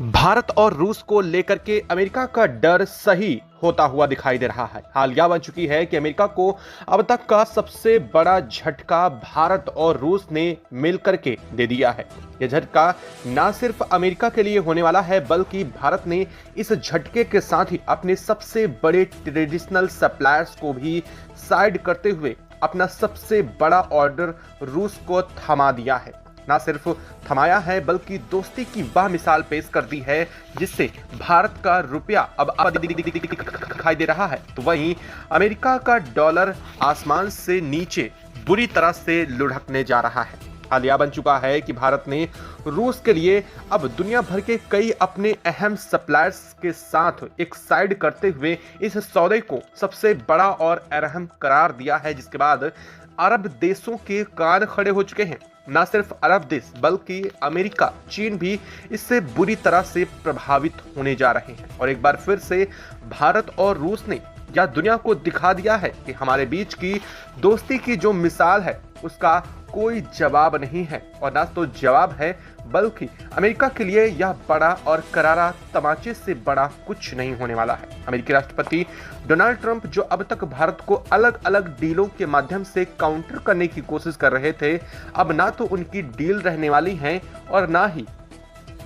भारत और रूस को लेकर के अमेरिका का डर सही होता हुआ दिखाई दे रहा है। हालिया बन चुकी है कि अमेरिका को अब तक का सबसे बड़ा झटका भारत और रूस ने मिलकर के दे दिया है। यह झटका ना सिर्फ अमेरिका के लिए होने वाला है, बल्कि भारत ने इस झटके के साथ ही अपने सबसे बड़े ट्रेडिशनल सप्लायर्स को भी साइड करते हुए अपना सबसे बड़ा ऑर्डर रूस को थमा दिया है। ना सिर्फ थमाया है, बल्कि दोस्ती की वह मिसाल पेश कर दी है जिससे भारत का रुपया अब दिखाई दे रहा है, तो वहीं अमेरिका का डॉलर आसमान से नीचे बुरी तरह से लुढ़कने जा रहा है। हालिया बन चुका है कि भारत ने रूस के लिए अब दुनिया भर के कई अपने अहम सप्लायर्स के साथ एक साइड करते हुए इस सौदे को सबसे बड़ा और अहम करार दिया है, जिसके बाद अरब देशों के कान खड़े हो चुके हैं। न सिर्फ अरब देश, बल्कि अमेरिका, चीन भी इससे बुरी तरह से प्रभावित होने जा रहे हैं। और एक बार फिर से भारत और रूस ने यह दुनिया को दिखा दिया है कि हमारे बीच की दोस्ती की जो मिसाल है उसका कोई जवाब नहीं है, और ना तो जवाब है, बल्कि अमेरिका के लिए यह बड़ा और करारा तमाचे से बड़ा कुछ नहीं होने वाला है। अमेरिकी राष्ट्रपति डोनाल्ड ट्रंप, जो अब तक भारत को अलग अलग डीलों के माध्यम से काउंटर करने की कोशिश कर रहे थे, अब ना तो उनकी डील रहने वाली है और ना ही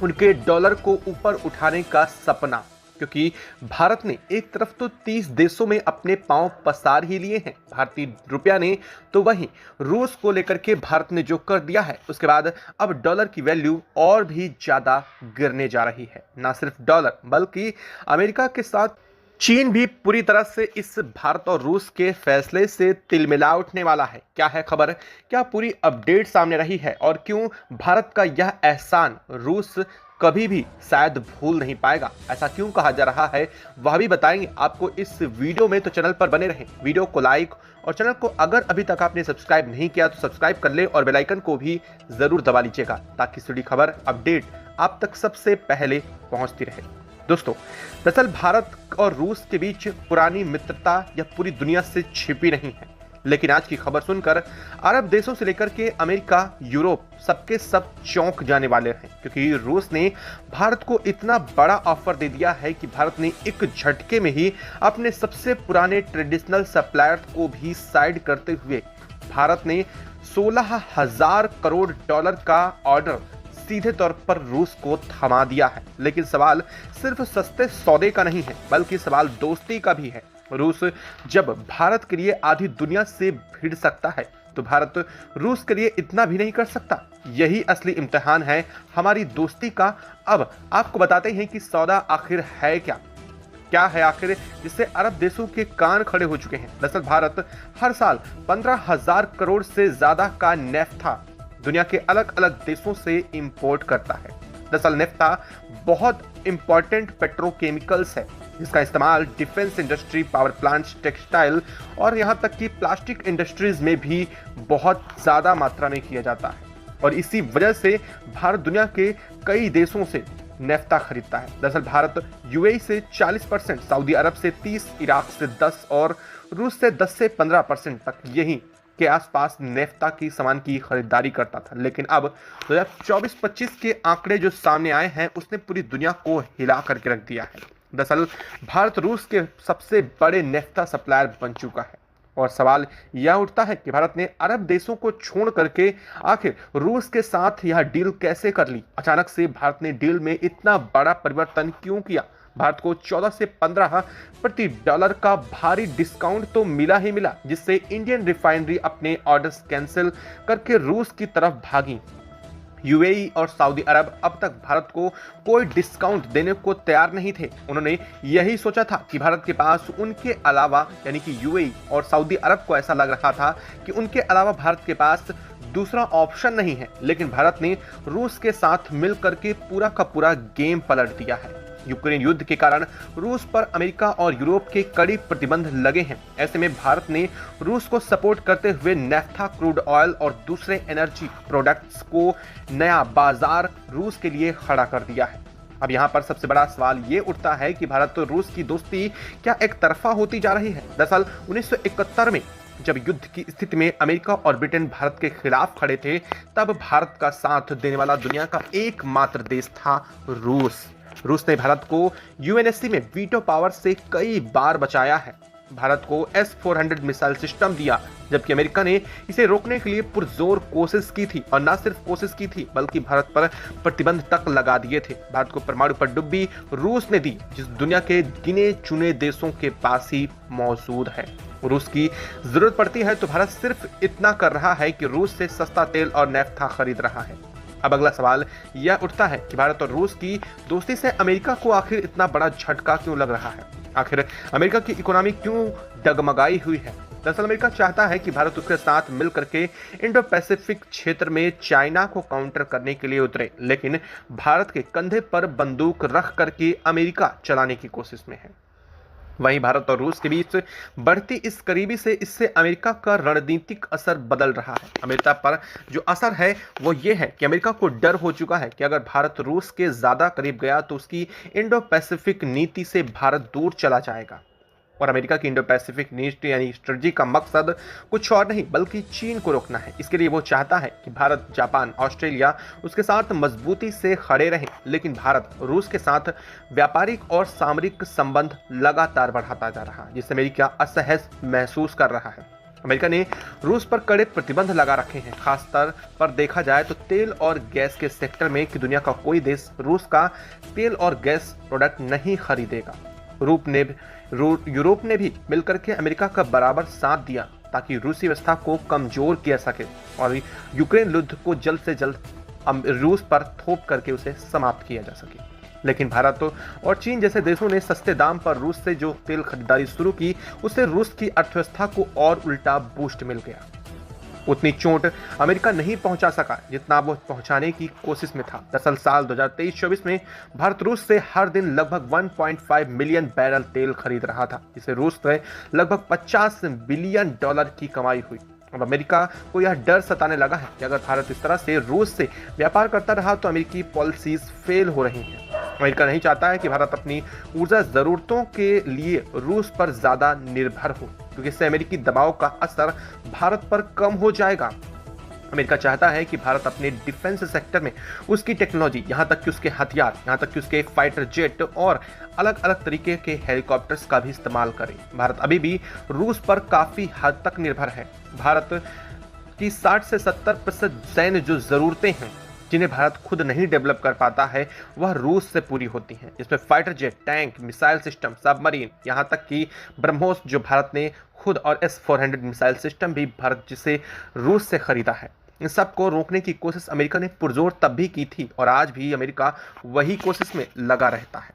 उनके डॉलर को ऊपर उठाने का सपना, क्योंकि भारत ने एक तरफ तो 30 देशों में अपने पांव पसार ही लिए हैं भारतीय रुपया ने, तो वहीं रूस को लेकर के भारत ने जो कर दिया है उसके बाद अब डॉलर की वैल्यू और भी ज्यादा गिरने जा रही है। ना सिर्फ डॉलर, बल्कि अमेरिका के साथ चीन भी पूरी तरह से इस भारत और रूस के फैसले से तिलमिला उठने वाला है। क्या है खबर, क्या पूरी अपडेट सामने रही है, और क्यों भारत का यह एहसान रूस कभी भी शायद भूल नहीं पाएगा, ऐसा क्यों कहा जा रहा है, वह भी बताएंगे आपको इस वीडियो में। तो चैनल पर बने रहें, वीडियो को लाइक और चैनल को अगर अभी तक आपने सब्सक्राइब नहीं किया तो सब्सक्राइब कर ले और बेल आइकन को भी जरूर दबा लीजिएगा, ताकि जुड़ी खबर अपडेट आप तक सबसे पहले पहुंचती रहे। दोस्तों, दरअसल भारत और रूस के बीच पुरानी मित्रता यह पूरी दुनिया से छिपी नहीं है, लेकिन आज की खबर सुनकर अरब देशों से लेकर के अमेरिका, यूरोप, सबके सब चौंक जाने वाले हैं, क्योंकि रूस ने भारत को इतना बड़ा ऑफर दे दिया है कि भारत ने एक झटके में ही अपने सबसे पुराने ट्रेडिशनल सप्लायर को भी साइड करते हुए भारत ने 16,000 करोड़ डॉलर का ऑर्डर सीधे तौर पर रूस को थमा दिया है। लेकिन सवाल सिर्फ सस्ते सौदे का नहीं है, बल्कि सवाल दोस्ती का भी है। रूस जब भारत के लिए आधी दुनिया से भिड़ सकता है, तो भारत रूस के लिए इतना भी नहीं कर सकता। यही असली इम्तिहान है हमारी दोस्ती का। अब आपको बताते हैं कि सौदा आखिर है क्या है आखिर, जिससे अरब देशों के कान खड़े हो चुके हैं। दरअसल भारत हर साल 15,000 करोड़ से ज्यादा का नेफ्था दुनिया के अलग अलग देशों से इंपोर्ट करता है। दरअसल नेफ्था बहुत इंपॉर्टेंट पेट्रोकेमिकल्स है, जिसका इस्तेमाल defence industry, power plants, textile और यहां तक कि प्लास्टिक इंडस्ट्रीज में भी बहुत ज्यादा मात्रा में किया जाता है। और इसी वजह से भारत दुनिया के कई देशों से नेफ्ता खरीदता है। दरअसल भारत यूएई से 40%, सऊदी अरब से 30%, इराक से 10% और रूस से 10 से 15% तक यही के आसपास नेफ्ता की सामान की खरीदारी करता था। लेकिन अब 2024-25 के आंकड़े जो सामने आए हैं, उसने पूरी दुनिया को हिला करके रख दिया है। दरअसल भारत रूस के सबसे बड़े नेफ्ता सप्लायर बन चुका है, और सवाल यह उठता है कि भारत ने अरब देशों को छोड़ करके आखिर रूस के साथ यह डील कैसे कर ली। अचानक से भारत ने डील में इतना बड़ा परिवर्तन क्यों किया। भारत को 14 से 15 प्रति डॉलर का भारी डिस्काउंट तो मिला ही मिला, जिससे इंडियन रिफाइनरी अपने ऑर्डर्स कैंसिल करके रूस की तरफ भागी। यूएई और सऊदी अरब अब तक भारत को कोई डिस्काउंट देने को तैयार नहीं थे। उन्होंने यही सोचा था कि भारत के पास उनके अलावा, यानी कि यूएई और सऊदी अरब को ऐसा लग रहा था कि उनके अलावा भारत के पास दूसरा ऑप्शन नहीं है। लेकिन भारत ने रूस के साथ मिलकर के पूरा का पूरा गेम पलट दिया है। यूक्रेन युद्ध के कारण रूस पर अमेरिका और यूरोप के कड़ी प्रतिबंध लगे हैं। ऐसे में भारत ने रूस को सपोर्ट करते हुए नेफ्था, क्रूड ऑयल और दूसरे एनर्जी प्रोडक्ट्स को नया बाजार रूस के लिए खड़ा कर दिया है। अब यहाँ पर सबसे बड़ा सवाल ये उठता है कि भारत और रूस की दोस्ती क्या एक तरफा होती जा रही है। दरअसल 1971 में जब युद्ध की स्थिति में अमेरिका और ब्रिटेन भारत के खिलाफ खड़े थे, तब भारत का साथ देने वाला दुनिया का एकमात्र देश था रूस। रूस ने भारत को यूएनएससी में वीटो पावर से कई बार बचाया है। भारत को S-400 मिसाइल सिस्टम दिया, जबकि अमेरिका ने इसे रोकने के लिए पुरजोर कोशिश की थी, और न सिर्फ कोशिश की थी बल्कि भारत पर प्रतिबंध तक लगा दिए थे। भारत को परमाणु पनडुब्बी रूस ने दी, जिस दुनिया के गिने चुने देशों के पास ही मौजूद है। रूस की जरूरत पड़ती है तो भारत सिर्फ इतना कर रहा है कि रूस से सस्ता तेल और नैफ्था खरीद रहा है। अब अगला सवाल यह उठता है कि भारत और रूस की दोस्ती से अमेरिका को आखिर इतना बड़ा झटका क्यों लग रहा है? आखिर अमेरिका की इकोनॉमी क्यों डगमगाई हुई है? दरअसल अमेरिका चाहता है कि भारत उसके साथ मिलकर के इंडो पैसिफिक क्षेत्र में चाइना को काउंटर करने के लिए उतरे, लेकिन भारत के कंधे पर बंदूक रख करके अमेरिका चलाने की कोशिश में है। वहीं भारत और रूस के बीच बढ़ती इस करीबी से इससे अमेरिका का रणनीतिक असर बदल रहा है। अमेरिका पर जो असर है वो ये है कि अमेरिका को डर हो चुका है कि अगर भारत रूस के ज्यादा करीब गया तो उसकी इंडो पैसिफिक नीति से भारत दूर चला जाएगा। और अमेरिका की इंडो पैसिफिक नीति यानी स्ट्रेटजी का मकसद कुछ और नहीं बल्कि चीन को रोकना है। इसके लिए वो चाहता है कि भारत, जापान, ऑस्ट्रेलिया उसके साथ मजबूती से खड़े रहें, लेकिन भारत रूस के साथ व्यापारिक और सामरिक संबंध लगातार बढ़ाता जा रहा है, जिससे अमेरिका असहज महसूस कर रहा है। अमेरिका ने रूस पर कड़े प्रतिबंध लगा रखे हैं। खास तौर पर देखा जाए तो तेल और गैस के सेक्टर में कि दुनिया का कोई देश रूस का तेल और गैस प्रोडक्ट नहीं खरीदेगा। यूरोप ने भी मिलकर के अमेरिका का बराबर साथ दिया ताकि रूसी व्यवस्था को कमजोर किया सके और यूक्रेन युद्ध को जल्द से जल्द रूस पर थोप करके उसे समाप्त किया जा सके। लेकिन भारत और चीन जैसे देशों ने सस्ते दाम पर रूस से जो तेल खरीदारी शुरू की, उससे रूस की अर्थव्यवस्था को और उल्टा बूस्ट मिल गया। उतनी चोट अमेरिका नहीं पहुंचा सका जितना वो पहुंचाने की कोशिश में था। दरअसल साल 2023-24 में भारत रूस से हर दिन लगभग 1.5 मिलियन बैरल तेल खरीद रहा था, जिससे रूस से लगभग $50 बिलियन की कमाई हुई। अब अमेरिका को यह डर सताने लगा है कि अगर भारत इस तरह से रूस से व्यापार करता रहा तो अमेरिकी पॉलिसीज फेल हो रही हैं। अमेरिका नहीं चाहता है कि भारत अपनी ऊर्जा जरूरतों के लिए रूस पर ज्यादा निर्भर हो, क्योंकि इससे अमेरिकी दबाव का असर भारत पर कम हो जाएगा। अमेरिका चाहता है कि भारत अपने डिफेंस सेक्टर में उसकी टेक्नोलॉजी, यहाँ तक कि उसके हथियार, यहाँ तक कि उसके फाइटर जेट और अलग अलग तरीके के हेलीकॉप्टर्स का भी इस्तेमाल करे। भारत अभी भी रूस पर काफी हद तक निर्भर है। भारत की 60 से 70% सैन्य जो जरूरतें हैं जिन्हें भारत खुद नहीं डेवलप कर पाता है, वह रूस से पूरी होती हैं। इसमें fighter jet, tank, missile system, submarine, यहाँ तक कि ब्रह्मोस जो भारत ने खुद, और S-400 मिसाइल सिस्टम भी भारत जिसे रूस से खरीदा है। इन सब को रोकने की कोशिश अमेरिका ने पुरजोर तब भी की थी और आज भी अमेरिका वही कोशिश में लगा रहता है।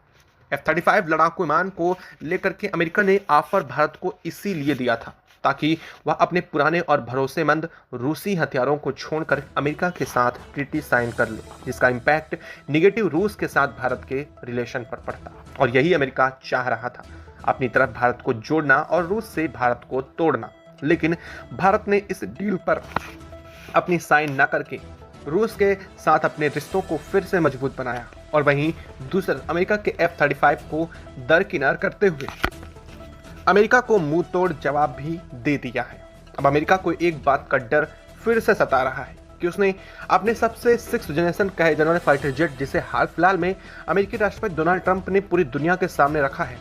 F-35 लड़ाकू विमान को लेकर के अमेरिका ने ऑफर भारत को इसीलिए दिया था ताकि वह अपने पुराने और भरोसेमंद रूसी हथियारों को छोड़कर अमेरिका के साथ ट्रीटी साइन कर ले, जिसका इंपैक्ट निगेटिव रूस के साथ भारत के रिलेशन पर पड़ता। और यही अमेरिका चाह रहा था, अपनी तरफ भारत को जोड़ना और रूस से भारत को तोड़ना। लेकिन भारत ने इस डील पर अपनी साइन न करके रूस के साथ अपने रिश्तों को फिर से मजबूत बनाया, और वहीं दूसरा अमेरिका के F-35 को दरकिनार करते हुए अमेरिका को मुंह तोड़ जवाब भी दे दिया है। अब अमेरिका को एक बात का डर फिर से सता रहा है कि उसने अपने सबसे 6th जनरेशन कहे जाने वाले फाइटर जेट, जिसे हाल फिलहाल में अमेरिकी राष्ट्रपति डोनाल्ड ट्रंप ने पूरी दुनिया के सामने रखा है,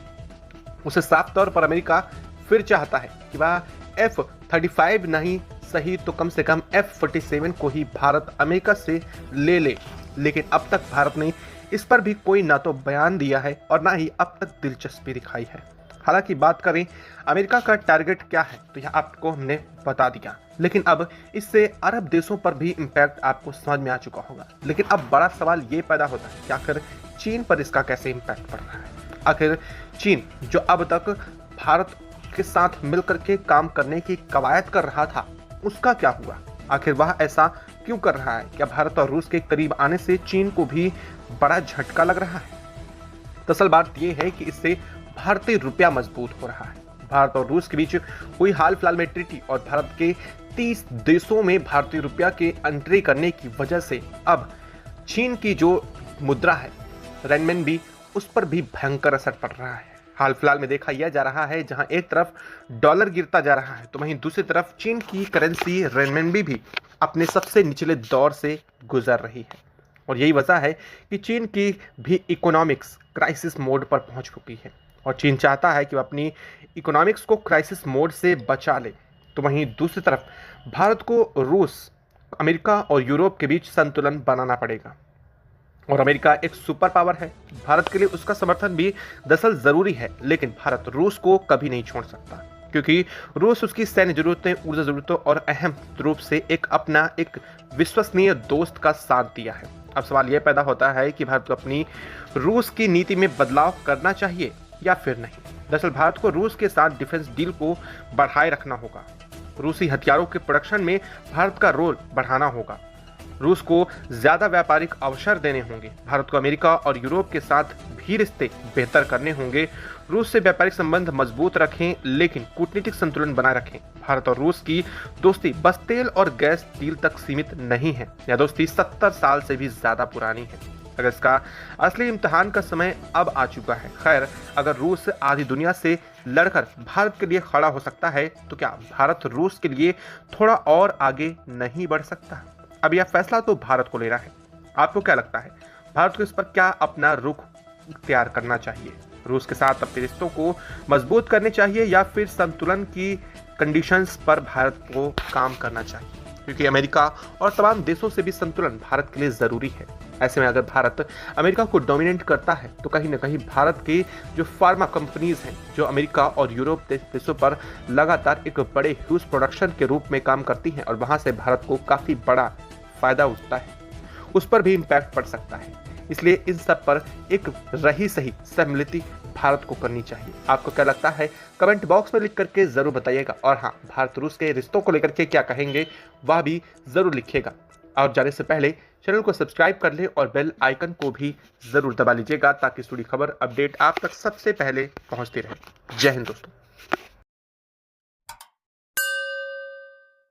उसे साफ तौर पर अमेरिका फिर चाहता है कि वह F-35 नहीं सही तो कम से कम F-47 को ही भारत अमेरिका से ले ले। लेकिन अब तक भारत ने इस पर भी कोई ना तो बयान दिया है और ना ही अब तक दिलचस्पी दिखाई है। हालांकि बात करें अमेरिका का टारगेट क्या है तो यह आपको हमने बता दिया, लेकिन अब इससे अरब देशों पर भी इम्पैक्ट आपको समझ में आ चुका होगा। लेकिन अब बड़ा सवाल ये पैदा होता है कि आखिर चीन पर इसका कैसे इम्पैक्ट पड़ रहा है। आखिर चीन जो अब तक भारत के साथ मिलकर के काम करने की कवायद कर रहा था, उसका क्या हुआ? आखिर वह ऐसा क्यों कर रहा है? क्या भारत और रूस के करीब आने से चीन को भी बड़ा झटका लग रहा है? दरअसल बात यह है कि इससे भारतीय रुपया मजबूत हो रहा है। भारत और रूस के बीच हुई हाल फिलहाल में ट्रीटी और भारत के 30 देशों में भारतीय रुपया के एंट्री करने की वजह से अब चीन की जो मुद्रा है रेनमिनबी, उस पर भी भयंकर असर पड़ रहा है। हाल फिलहाल में देखा यह जा रहा है जहां एक तरफ डॉलर गिरता जा रहा है तो वहीं दूसरी तरफ चीन की करेंसी रेनमिनबी भी अपने सबसे निचले दौर से गुजर रही है। और यही वजह है कि चीन की भी इकोनॉमिक्स क्राइसिस मोड पर पहुंच चुकी है और चीन चाहता है कि वह अपनी इकोनॉमिक्स को क्राइसिस मोड से बचा ले। तो वहीं दूसरी तरफ भारत को रूस, अमेरिका और यूरोप के बीच संतुलन बनाना पड़ेगा और अमेरिका एक सुपर पावर है। भारत के लिए उसका समर्थन भी दरअसल जरूरी है, लेकिन भारत रूस को कभी नहीं छोड़ सकता क्योंकि रूस उसकी सैन्य जरूरतें, ऊर्जा जरूरतों और अहम रूप से एक विश्वसनीय दोस्त का साथ दिया है। अब सवाल यह पैदा होता है कि भारत को अपनी रूस की नीति में बदलाव करना चाहिए या फिर नहीं। दरअसल भारत को रूस के साथ डिफेंस डील को बढ़ाए रखना होगा, रूसी हथियारों के प्रोडक्शन में भारत का रोल बढ़ाना होगा, रूस को ज्यादा व्यापारिक अवसर देने होंगे, भारत को अमेरिका और यूरोप के साथ भी रिश्ते बेहतर करने होंगे, रूस से व्यापारिक संबंध मजबूत रखें लेकिन कूटनीतिक संतुलन बनाए रखें। भारत और रूस की दोस्ती बस तेल और गैस डील तक सीमित नहीं है, यह दोस्ती 70 साल से भी ज्यादा पुरानी है। अगर इसका असली इम्तिहान का समय अब आ चुका है। खैर, अगर रूस आधी दुनिया से लड़कर भारत के लिए खड़ा हो सकता है तो क्या भारत रूस के लिए थोड़ा और आगे नहीं बढ़ सकता? अब यह फैसला तो भारत को लेना है। आपको क्या लगता है, भारत को इस पर क्या अपना रुख इख्तियार करना चाहिए? रूस के साथ अपने रिश्तों को मजबूत करने चाहिए या फिर संतुलन की कंडीशंस पर भारत को काम करना चाहिए? क्योंकि अमेरिका और तमाम देशों से भी संतुलन भारत के लिए जरूरी है। ऐसे में अगर भारत अमेरिका को डोमिनेट करता है तो कहीं ना कहीं भारत की जो फार्मा कंपनीज हैं, जो अमेरिका और यूरोप देशों पर लगातार एक बड़े ह्यूज प्रोडक्शन के रूप में काम करती हैं और वहां से भारत को काफी बड़ा फायदा उठता है, उस पर भी इम्पैक्ट पड़ सकता है। इसलिए इन सब पर एक रही सही सम्मिलित भारत को करनी चाहिए। आपको क्या लगता है, कमेंट बॉक्स में लिख करके जरूर बताइएगा। और हाँ, भारत रूस के रिश्तों को लेकर के क्या कहेंगे वह भी जरूर लिखिएगा। और जाने से पहले चैनल को सब्सक्राइब कर ले और बेल आइकन को भी जरूर दबा लीजिएगा ताकि जुड़ी खबर अपडेट आप तक सबसे पहले पहुंचती रहे। जय हिंद दोस्तों।